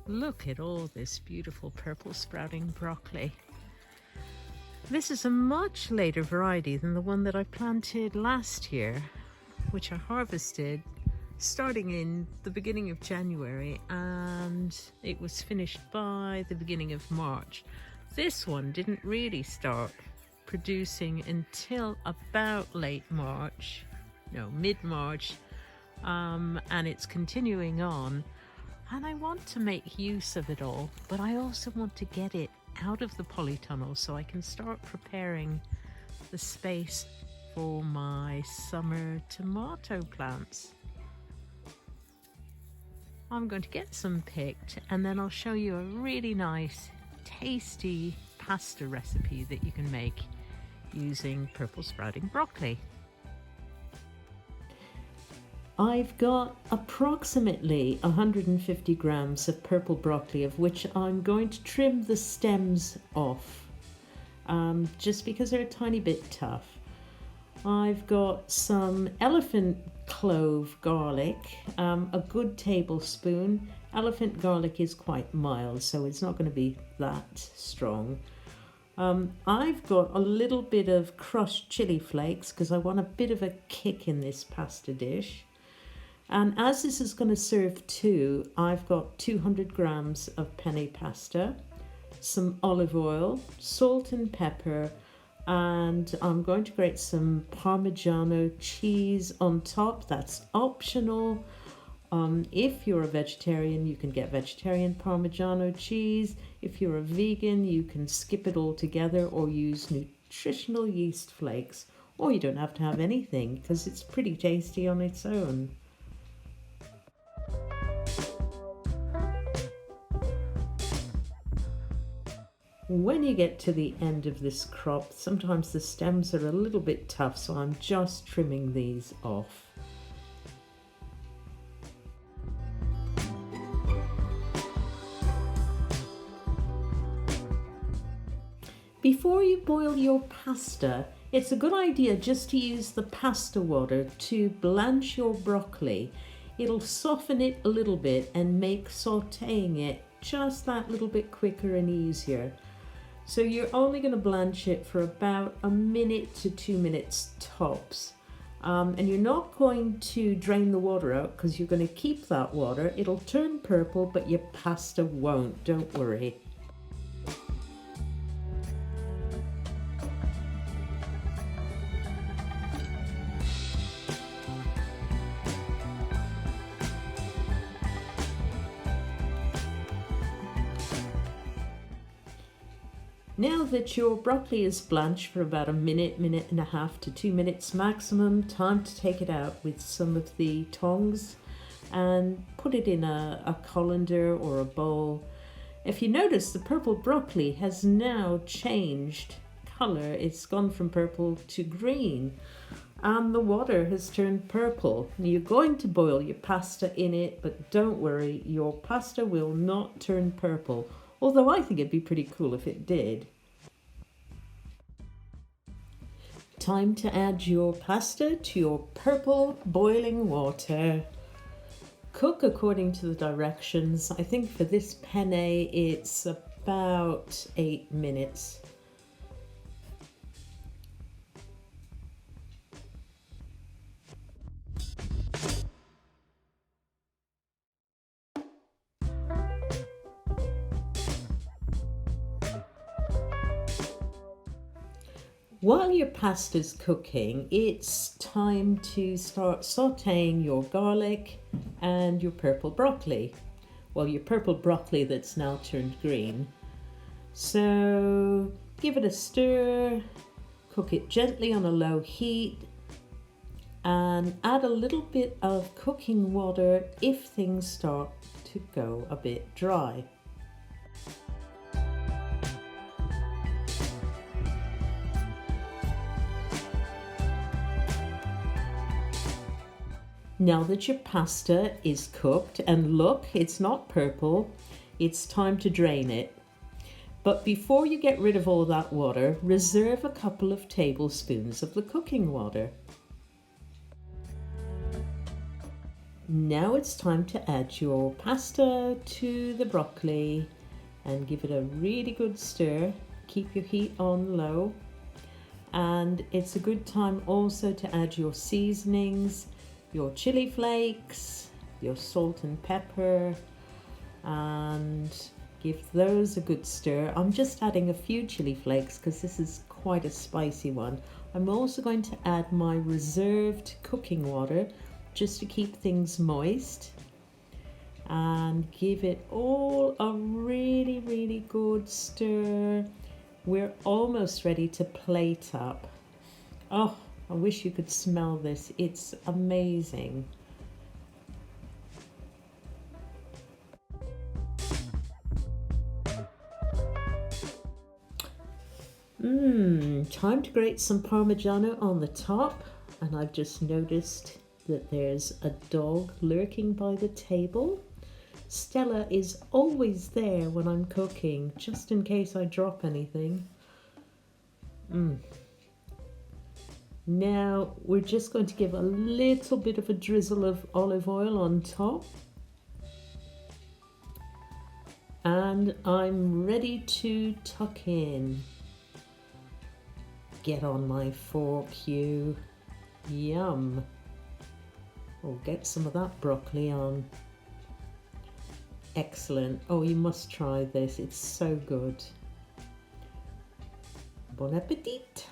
Look at all this beautiful purple sprouting broccoli. This is a much later variety than the one that I planted last year, which I harvested starting in the beginning of January, and it was finished by the beginning of March. This one didn't really start producing until about late March, no, mid-March, and it's continuing on. And I want to make use of it all, but I also want to get it out of the polytunnel so I can start preparing the space for my summer tomato plants. I'm going to get some picked, and then I'll show you a really nice, tasty pasta recipe that you can make using purple sprouting broccoli. I've got approximately 150 grams of purple broccoli, of which I'm going to trim the stems off, just because they're a tiny bit tough. I've got some elephant clove garlic, a good tablespoon. Elephant garlic is quite mild, so it's not going to be that strong. I've got a little bit of crushed chili flakes because I want a bit of a kick in this pasta dish. And as this is going to serve two, I've got 200 grams of penne pasta, some olive oil, salt and pepper, and I'm going to grate some parmigiano cheese on top. That's optional. If you're a vegetarian, you can get vegetarian parmigiano cheese. If you're a vegan, you can skip it all together or use nutritional yeast flakes, or you don't have to have anything because it's pretty tasty on its own. When you get to the end of this crop, sometimes the stems are a little bit tough, so I'm just trimming these off. Before you boil your pasta, it's a good idea just to use the pasta water to blanch your broccoli. It'll soften it a little bit and make sautéing it just that little bit quicker and easier. So you're only going to blanch it for about a minute to 2 minutes tops. And you're not going to drain the water out because you're going to keep that water. It'll turn purple, but your pasta won't, don't worry. Now that your broccoli is blanched for about a minute, minute and a half to 2 minutes maximum, time to take it out with some of the tongs and put it in a colander or a bowl. If you notice, the purple broccoli has now changed colour. It's gone from purple to green and the water has turned purple. You're going to boil your pasta in it, but don't worry, your pasta will not turn purple. Although I think it'd be pretty cool if it did. Time to add your pasta to your purple boiling water. Cook according to the directions. I think for this penne it's about 8 minutes. While your pasta's cooking, it's time to start sautéing your garlic and your purple broccoli. Well, your purple broccoli that's now turned green. So give it a stir, cook it gently on a low heat, and add a little bit of cooking water if things start to go a bit dry. Now that your pasta is cooked, and look, it's not purple, it's time to drain it. But before you get rid of all that water, reserve a couple of tablespoons of the cooking water. Now it's time to add your pasta to the broccoli and give it a really good stir. Keep your heat on low. And it's a good time also to add your seasonings, your chili flakes, your salt and pepper, and give those a good stir. I'm just adding a few chili flakes because this is quite a spicy one. I'm also going to add my reserved cooking water just to keep things moist, and give it all a really good stir. We're almost ready to plate up. Oh, I wish you could smell this. It's amazing. Time to grate some parmigiano on the top. And I've just noticed that there's a dog lurking by the table. Stella is always there when I'm cooking, just in case I drop anything. Now we're just going to give a little bit of a drizzle of olive oil on top. And I'm ready to tuck in. Get on my fork, you. Yum. Oh, get some of that broccoli on. Excellent. Oh, you must try this. It's so good. Bon appetit.